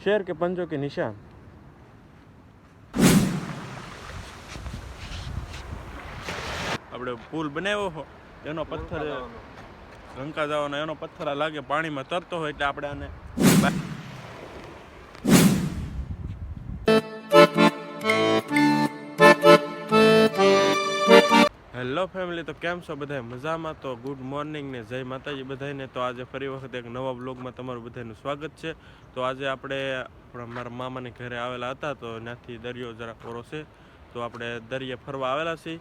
शेर के पंजों के निशान। આપણે પુલ બનાવ્યો હો એનો પથ્થર લંકા જવાનો એનો પથ્થર લાગે પાણીમાં તરતો હોય એટલે આપણે આને હેલો ફેમિલી, તો કેમ છો બધા? મજામાં? તો ગુડ મોર્નિંગ ને જય માતાજી બધાને. તો આજે ફરી વખત એક નવા બ્લોગમાં તમારું બધાનું સ્વાગત છે. તો આજે આપણે મારા મામાને ઘરે આવેલા હતા, તો ત્યાંથી દરિયો જરા કોરો છે, તો આપણે દરિયે ફરવા આવેલા છીએ.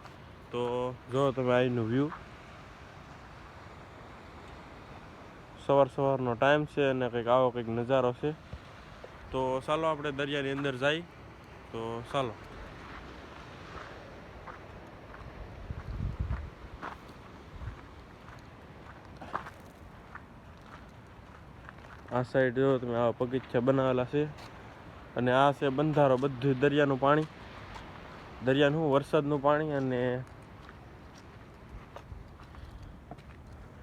તો જો તમે અહીંનું વ્યૂ, સવારનો ટાઈમ છે અને કંઈક આવો કંઈક નજારો છે. તો ચાલો આપણે દરિયાની અંદર જઈએ. તો ચાલો. આ સાઈડ જો તમે આવા પગથિયા બનાવેલા છે અને આ છે બંધારો. બધું દરિયાનું પાણી, દરિયાનું વરસાદનું પાણી. અને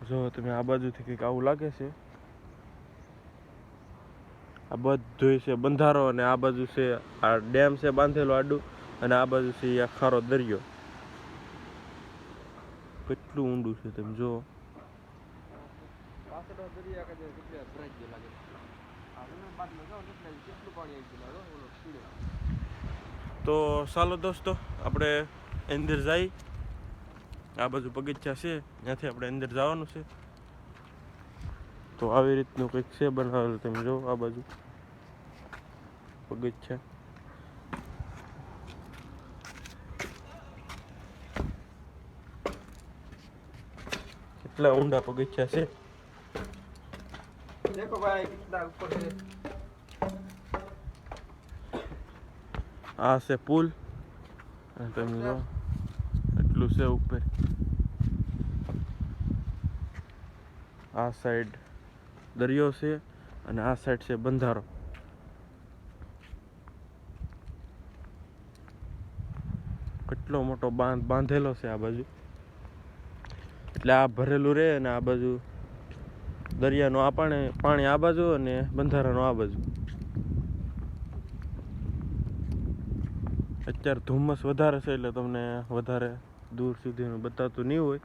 જો તમે આ બાજુથી કંઈક આવું લાગે છે, આ બધું છે બંધારો અને આ બાજુ છે આ ડેમ છે બાંધેલો આડું, અને આ બાજુ છે આ ખારો દરિયો. કેટલું ઊંડું છે તમે જુઓ. તો ચાલો દોસ્તો, આપણે અંદર જઈ. આ બાજુ પગથિયા છે, ત્યાંથી આપણે અંદર જવાનું છે. તો આવી રીતનું કંઈક છે બનાવેલું, તમે જો આ બાજુ પગથિયા. કેટલા ઊંડા પગથિયા છે. देखो भाई कितना ऊपर है। આ છે પુલ, તમે જો એટલું છે ઉપર. આ સાઈડ દરિયો છે અને આ સાઈડ છે બંધારો. કેટલો મોટો બાંધેલો છે આ બાજુ, એટલે આ ભરેલું રહે અને આ બાજુ દરિયાનું આ પાણી આ બાજુ અને બંધારાનું આ બાજુ. અત્યારે ધુમ્મસ વધારે છે એટલે તમને વધારે દૂર સુધીનું બતાતું નહીં હોય.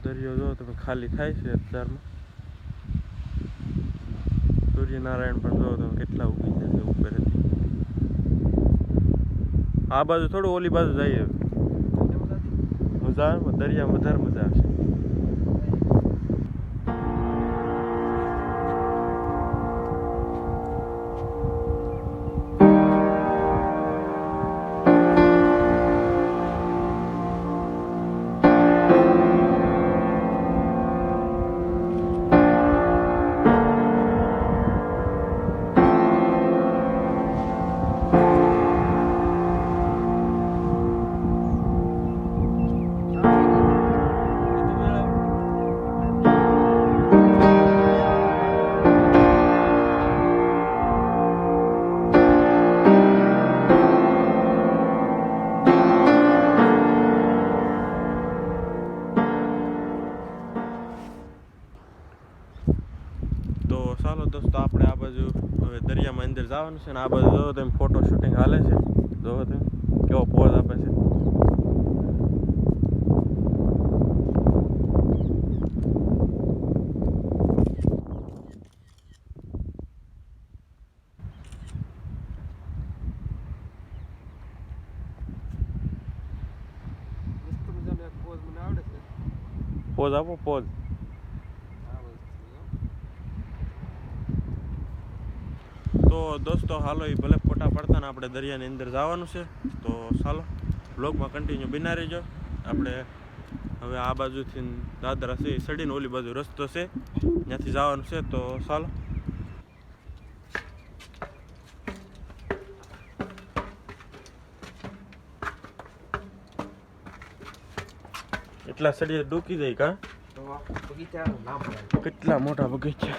દરિયો જો તમે ખાલી થાય છે અત્યારમાં. સૂર્યનારાયણ પણ જો તમે કેટલા ઉગી જશે ઉપર. આ બાજુ થોડું ઓલી બાજુ જઈએ, મજા આવે. દરિયામાં વધારે મજા આવશે. તો ચાલો દોસ્તો, આપણે આ બાજુ હવે દરિયામાં અંદર જવાનું છે. ને આ બાજુ જોવો તમે ફોટો શૂટિંગ હાલે છે. જોવો તમે કેવો પોઝ આપે છે. પોઝ આપો, પોઝ. તો દોસ્તો હાલો, એ ભલે ફોટા પડતા ને આપણે દરિયાની અંદર જવાનું છે. તો ચાલો બ્લોગમાં કન્ટિન્યુ બિના રહેજો. આપણે હવે આ બાજુથી દાદરા છે સડીને ઓલી બાજુ રસ્તો છે, ત્યાંથી જવાનું છે. તો ચાલો. એટલા સડીએ ડૂકી જાય કા? કેટલા મોટા બગીચા.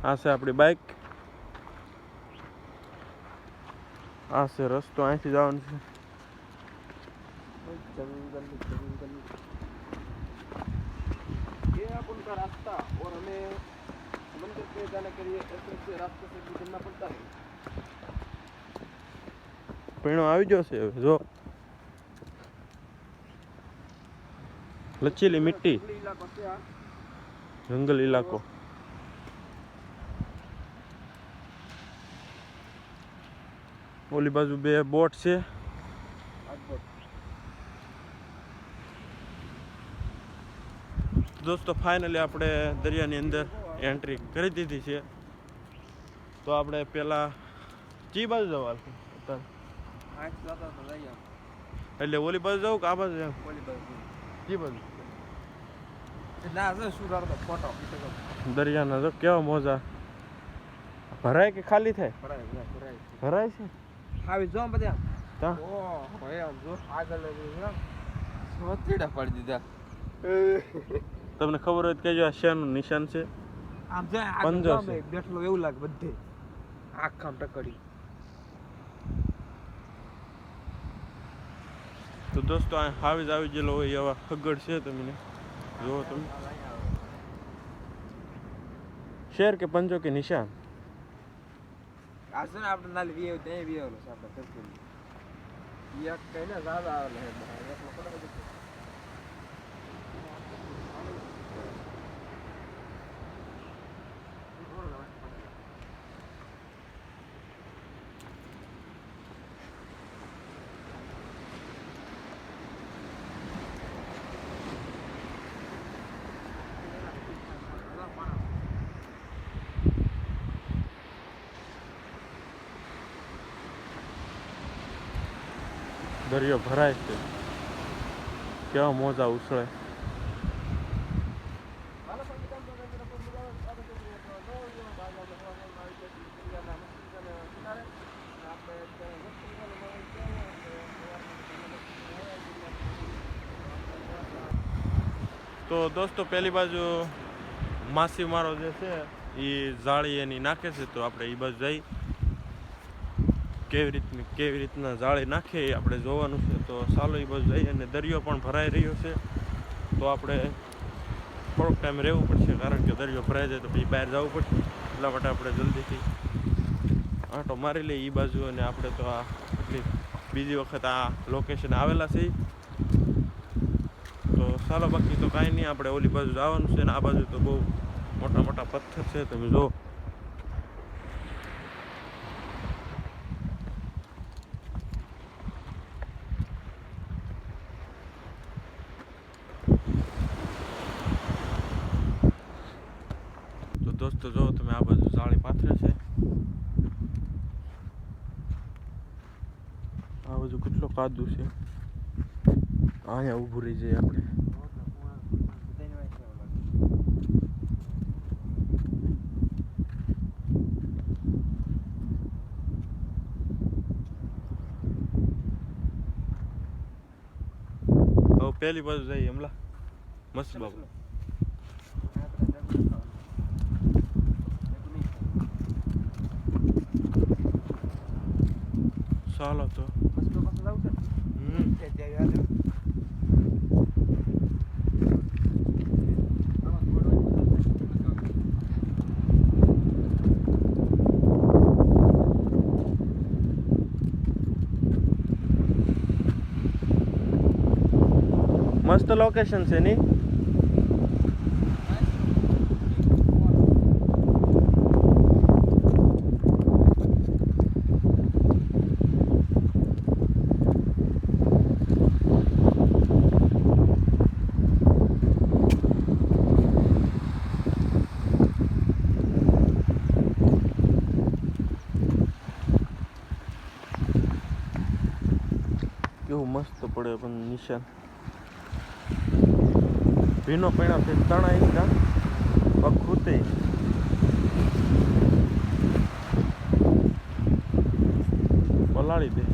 આ છે આપણી બાઇક. આ છે રસ્તો, અહીંથી જવાનું છે. जंगल जंगल ये आप उनका रास्ता और हमें मंदिर पे जाने के लिए ऐसे रास्ते से गुजरना पड़ता है। પીણો આવી જશે હવે જો લચીલી મિટ્ટી जंगली इलाका से आ જંગલ ઇલાકો ઓલી બાજુ બે બોટ છે आगबट દોસ્તો ફાઇનલી આપણે દરિયાની અંદર એન્ટ્રી કરી દીધી છે તો આપણે પેલા ચી બાજુ જવાનું અત્યારે आज ज्यादा बताइए એટલે ઓલી બાજુ જવું કે આ બાજુ જવું कोई बात ચી બાજુ नहीं ना से शुरू कर फोटो खींचो દરિયાના જો કેવા મોજા ભરાય કે ખાલી થાય पढ़ाई ભરાય છે हावी जो बता તા ओ होय हम जो आगल लगी ना सोतीड़ा पड़ दीदा તમને ખબર હોય તો કહેજો આ શેનું નિશાન છે આમ જો પંજો આગળ છે. બેઠલો એવું લાગે બધે આખામ ટકડી તો દોસ્તો આ હાવી જ આવી ગયેલો હોય એવા ખગડ છે તમને જુઓ તમે શેર કે પંજો કે નિશાન આ છે ને આપણે નાલી વીએ ત્યાં વીએ ઓલો છે આપણે તરફી યક કઈને જ્યાદા આવે હે એકલો પડે બધું દરિયો ભરાય છે કેવા મોજા ઉછળે તો દોસ્તો પેલી બાજુ માછીમારો જે છે એ જાળી એની નાખે છે તો આપણે એ બાજુ જઈ કેવી રીતના જાળી નાખે એ આપણે જોવાનું છે તો ચાલો એ બાજુ જઈએ અને દરિયો પણ ભરાઈ રહ્યો છે તો આપણે થોડોક ટાઈમ રહેવું પડશે કારણ કે દરિયો ભરાઈ જાય તો પછી બહાર જવું પડશે એટલા માટે આપણે જલ્દીથી આંટો મારી લઈએ એ બાજુ અને આપણે તો આ એટલી બીજી વખત આ લોકેશન આવેલા છે તો ચાલો બાકી તો કાંઈ નહીં આપણે ઓલી બાજુ જવાનું છે ને આ બાજુ તો બહુ મોટા મોટા પથ્થર છે તમે જો દોસ્તો જો તમે આ બાજુ જાળી પાથરે છે આ બાજુ કેટલો કાદુ છે અહીંયા ઊભું રહી જાય આપણે હવે પેલી બાજુ જઈએ હમલા મસ્ત બાબુ ચાલો તો મસ્ત લોકેશન છે ની કેવું મસ્ત પડે પણ નિશાન ભીનો પૈણા થી તણાઈ કા પગ ખૂતે પલાળી દે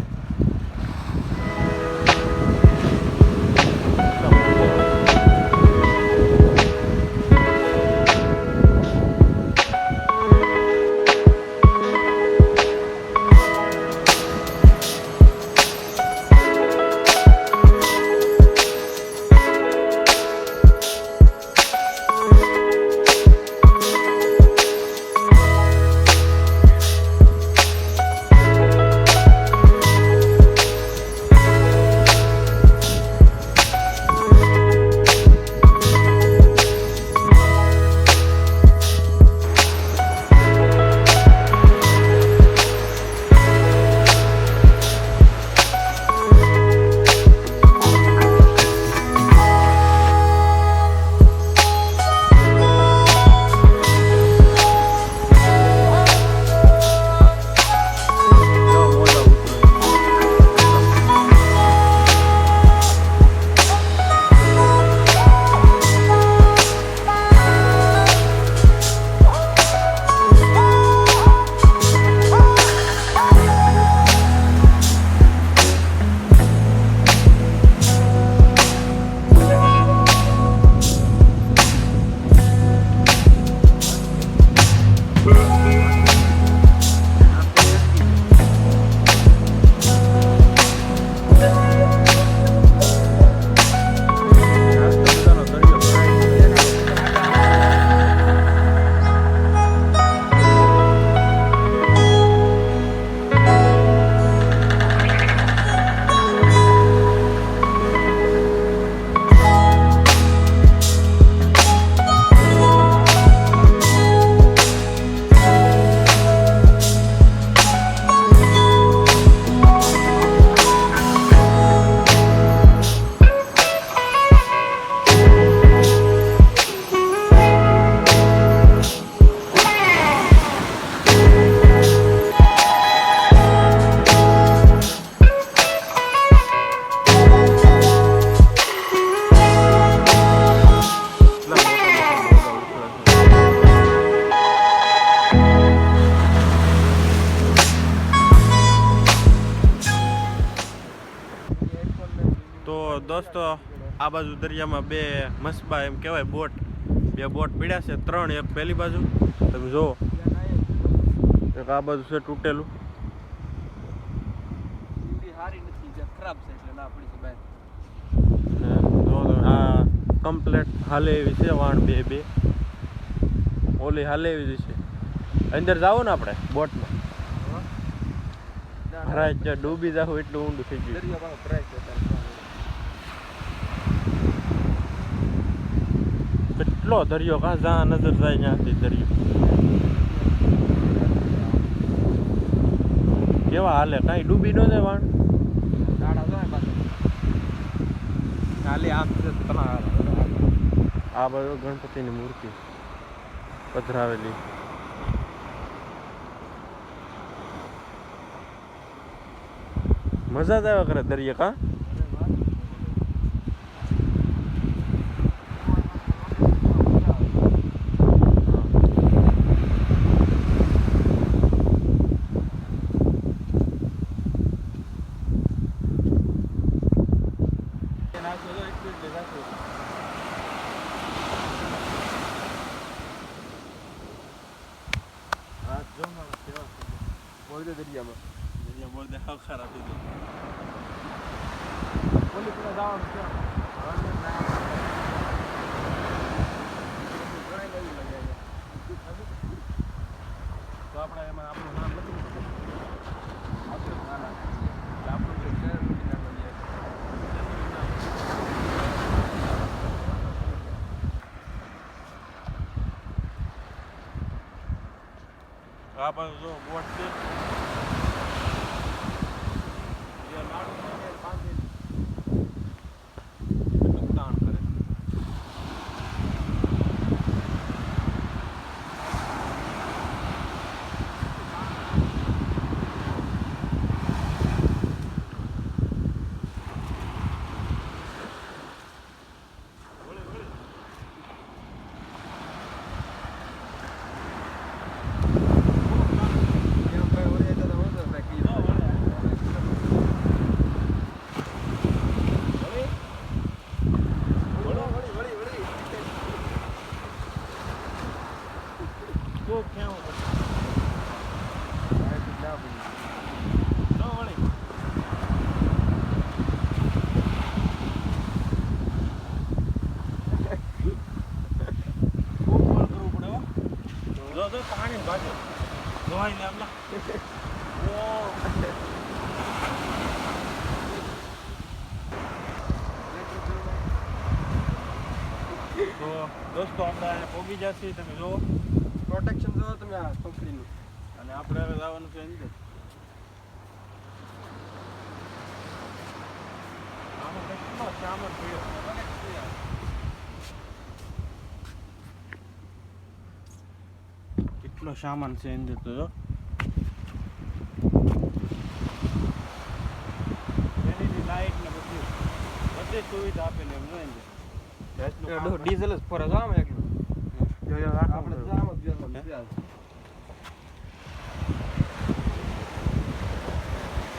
દોસ્તો આ બાજુ દરિયામાં બે મસ્બા એમ કહેવાય બોટ, બે બોટ પીડ્યા છે, 3 એક પેલી બાજુ તમે જુઓ, એક આ બાજુ છે તૂટેલું. સારી નથી જે ખરાબ છે એટલે ના પડી છે બહાર. ને જો આ કમ્પ્લેટ હાલે એવી છે વાણ બે ઓલી હાલે એવી છે. અંદર જાવ ને આપણે બોટમાં ભરાય જ ડૂબી જાવ એટલું ઊંડું થઈ ગયું. દરિયો પાછો ભરાય છે અત્યારે. કેટલો દરિયો કાં જ્યાં નજર જાય ત્યાંથી દરિયો કેવા હાલે, કાંઈ ડૂબી ન જાય વાણ. દાડા જાય પાછો ખાલી આમ છે તમારા આ બાજુ ગણપતિની મૂર્તિ પધરાવેલી. મજા જ આવે કરે દરિયા કાં. બોલ દે દરિયામાં. દરિયા બોલ દે હાવ ખરાબ થઈ ગયું. બોલી પેલા જવાનું છે. તો આપણે એમાં આપણું નામ લખી દીધું. આ બાજુ જો બોટ છે. તાણ કરે. પાણી બાજુ જોવાય ને આમલા. તો દોસ્તો આપણે પોગી જશે, તમે જુઓ પ્રોટેક્શન જો તમે આ કંપનીનું. અને આપણે હવે જવાનું છે અંદર. આમાં કેટલો સામાન પડ્યો. કેટલો સામાન છે અંદર તો જો. એની લાઈટ ને બધી સુવિધા આપેલી એમ જો અંદર. ડીઝલ જ ફરે છે આમ એકલું. આપણે જામ જ બેસવાનું.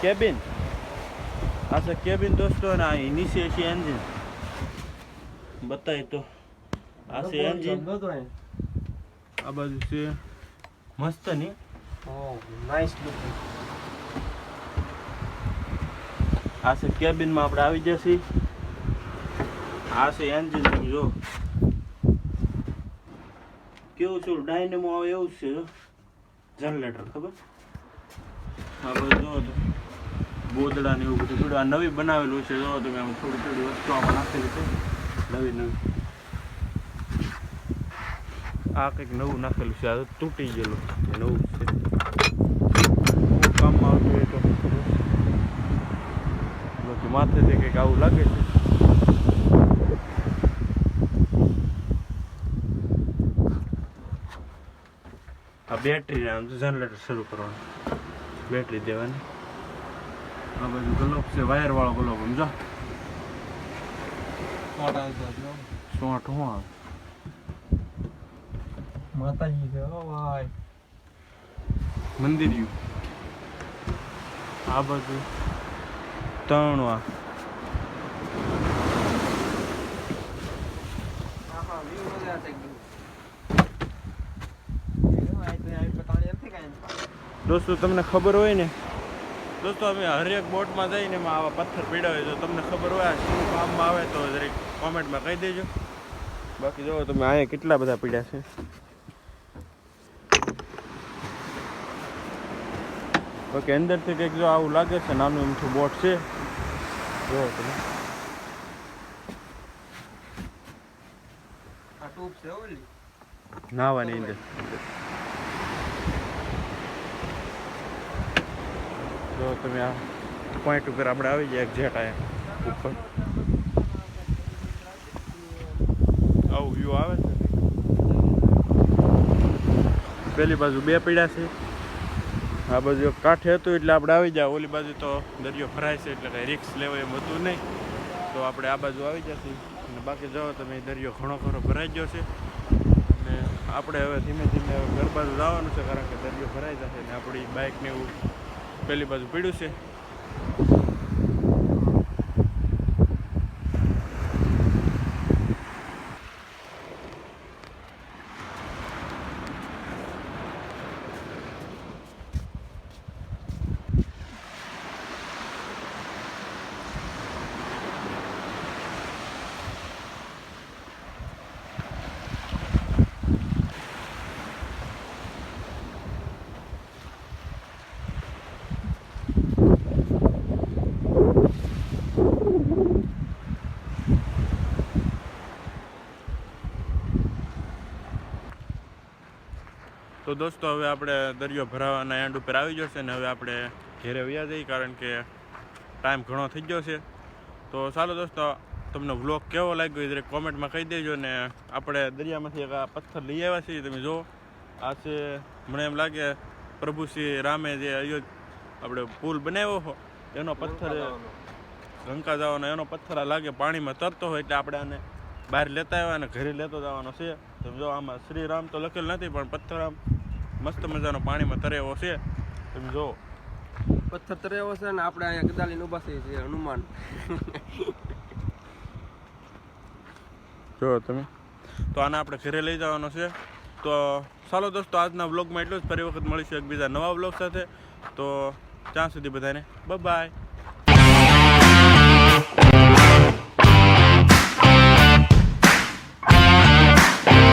કેબિન આ છે કેબિન દોસ્તો, ને આ નીચે છે એન્જિન. બતાય તો આ છે એન્જિન, આ બાજુ છે મસ્ત ની નાઇસ લુક. આ છે કેબિનમાં આપણે આવી જશે. આ છે એન્જિન, તમે જો કેવું છે ડાયનેમો આવે એવું જ છે જો. જનરેટર ખબર. આ બધું જો તો બોદડા ને એવું બધું થોડું આ નવી બનાવેલું છે. જો તમે આમ થોડી થોડી વસ્તુ આમાં નાખેલી છે નવી. આ કંઈક નવું નાખેલું છે. આ તૂટી ગયેલું નવું છે. કામમાં આવતું હોય તો બાકી માથેથી કંઈક આવું લાગે છે. આ બેટરી આમ જનરેટર શરૂ કરવાનું, બેટરી દેવાની. આ બાજુ ગ્લોબ છે, વાયર વાળો ગ્લોબ. સમજો શોર્ટ હું આવે માતાજી છે ઓ ભાઈ. મંદિર આ બાજુ 3 આ view મજા આવશે એકદમ. આ તો આ પતાણી નથી કાંઈ. દોસ્તો તમને ખબર હોય ને દોસ્તો અમે હરેક બોટમાં જઈને એમાં આવા પથ્થર પીડા હોય તો તમને ખબર હોય આ શું કામમાં આવે તો જરીક કોમેન્ટમાં કહી દેજો. બાકી જો તમે અહીંયા કેટલા બધા પીડા છે. બાકી અંદરથી કંઈક જો આવું લાગે છે નાનું એમથું બોટ છે જો તમે. આ ટ્યુબ છે ઓલી. નાવાની અંદર જો તમે આ પોઈન્ટ ઉપર આપણે આવી ગયા એક્ઝેક્ટ આયા ઉપર આવું વ્યૂ આવે છે. પેલી બાજુ બે પીડા છે આ બાજુ એક કાંઠે હતું એટલે આપણે આવી જાય. ઓલી બાજુ તો દરિયો ભરાય છે એટલે કંઈ રિસ્ક લેવાય એમ હતું નહીં તો આપણે આ બાજુ આવી જશે. અને બાકી જાઓ તમે દરિયો ઘણો ખરો ભરાઈ ગયો છે અને આપણે હવે ધીમે ધીમે હવે ઘર બાજુ જવાનું છે કારણ કે દરિયો ભરાઈ જશે ને આપણી બાઇકને એવું પેલી બાજુ પીડ્યું છે. તો દોસ્તો હવે આપણે દરિયો ભરાવાના એન્ડ ઉપર આવી ગયો છે ને હવે આપણે ઘેરે વયા જઈએ કારણ કે ટાઈમ ઘણો થઈ ગયો છે. તો ચાલો દોસ્તો તમને વ્લોગ કેવો લાગ્યો એ દરેક કોમેન્ટમાં કહી દેજો. ને આપણે દરિયામાંથી એક આ પથ્થર લઈ આવ્યા છીએ તમે જો આ છે મને એમ લાગે પ્રભુ શ્રી રામે જે આપણે પુલ બનાવ્યો એનો પથ્થર લંકા જવાનો એનો પથ્થર આ લાગે પાણીમાં તરતો હોય એટલે આપણે આને બહાર લેતા આવ્યા અને ઘરે લેતો જવાનો છે. તમે જો આમાં શ્રી રામ તો લખેલ નથી પણ પથ્થર આમ મસ્ત મજાનો પાણીમાં તરે એવો છે. તમે જો પથ્થર તરેવો છે ને આપણે અહીંયા ગદાલીને ઊભા છીએ છે હનુમાન. જો તમે તો આને આપણે ઘરે લઈ જવાનો છે. તો ચાલો દોસ્તો આજના વ્લોગમાં એટલું જ. ફરી વખત મળીશું એક બીજા નવા વ્લોગ સાથે. તો ત્યાં સુધી બધાને બાય બાય.